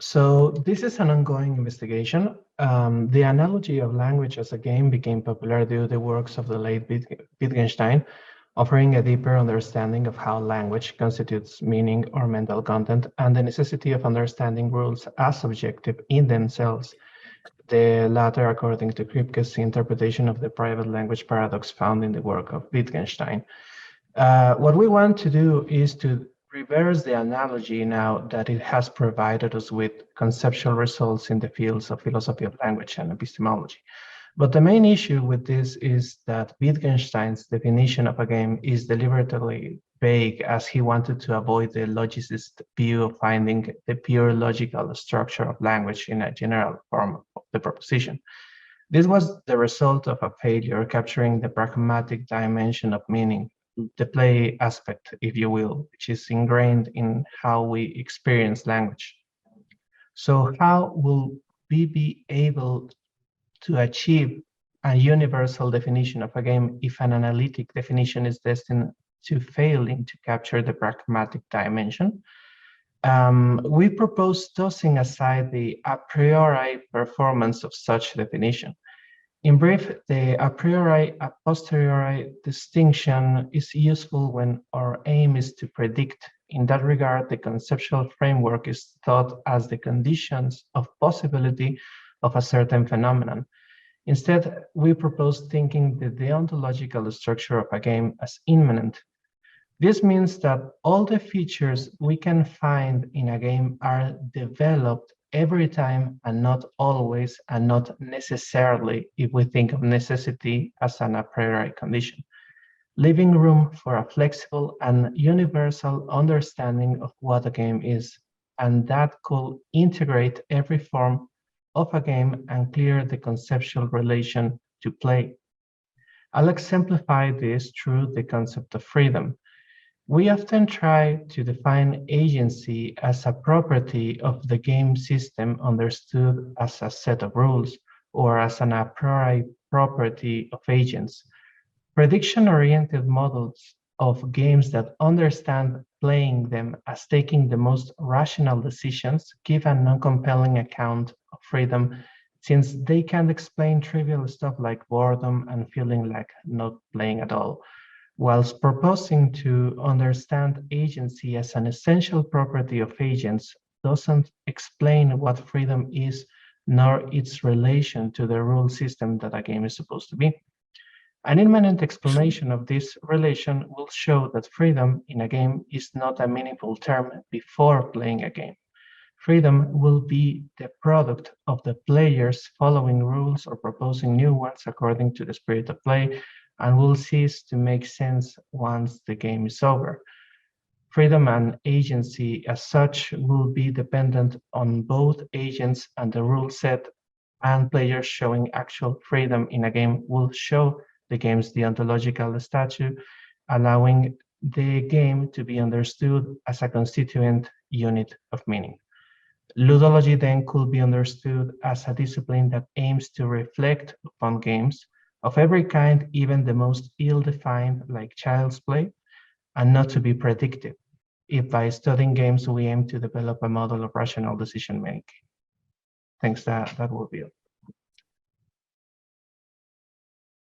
So this is an ongoing investigation. The analogy of language as a game became popular due to the works of the late Wittgenstein, offering a deeper understanding of how language constitutes meaning or mental content and the necessity of understanding rules as subjective in themselves, the latter according to Kripke's interpretation of the private language paradox found in the work of Wittgenstein. What we want to do is to reverse the analogy now that it has provided us with conceptual results in the fields of philosophy of language and epistemology. But the main issue with this is that Wittgenstein's definition of a game is deliberately vague, as he wanted to avoid the logicist view of finding the pure logical structure of language in a general form of the proposition. This was the result of a failure capturing the pragmatic dimension of meaning, the play aspect, if you will, which is ingrained in how we experience language. So how will we be able to achieve a universal definition of a game if an analytic definition is destined to fail in to capture the pragmatic dimension? We propose tossing aside the a priori performance of such definition. In brief, the a priori, a posteriori distinction is useful when our aim is to predict. In that regard, the conceptual framework is thought as the conditions of possibility of a certain phenomenon. Instead, we propose thinking the deontological structure of a game as immanent. This means that all the features we can find in a game are developed every time and not always and not necessarily if we think of necessity as an a priori condition, leaving room for a flexible and universal understanding of what a game is, and that could integrate every form of a game and clear the conceptual relation to play. I'll exemplify this through the concept of freedom. We often try to define agency as a property of the game system understood as a set of rules or as an a priori property of agents. Prediction-oriented models of games that understand playing them as taking the most rational decisions give a non-compelling account of freedom, since they can't explain trivial stuff like boredom and feeling like not playing at all, whilst proposing to understand agency as an essential property of agents doesn't explain what freedom is, nor its relation to the rule system that a game is supposed to be. An immanent explanation of this relation will show that freedom in a game is not a meaningful term before playing a game. Freedom will be the product of the players following rules or proposing new ones according to the spirit of play, and will cease to make sense once the game is over. Freedom and agency as such will be dependent on both agents and the rule set, and players showing actual freedom in a game will show the game's deontological statute, allowing the game to be understood as a constituent unit of meaning. Ludology then could be understood as a discipline that aims to reflect upon games of every kind, even the most ill-defined, like child's play, and not to be predictive, if by studying games we aim to develop a model of rational decision-making. Thanks, that will be it.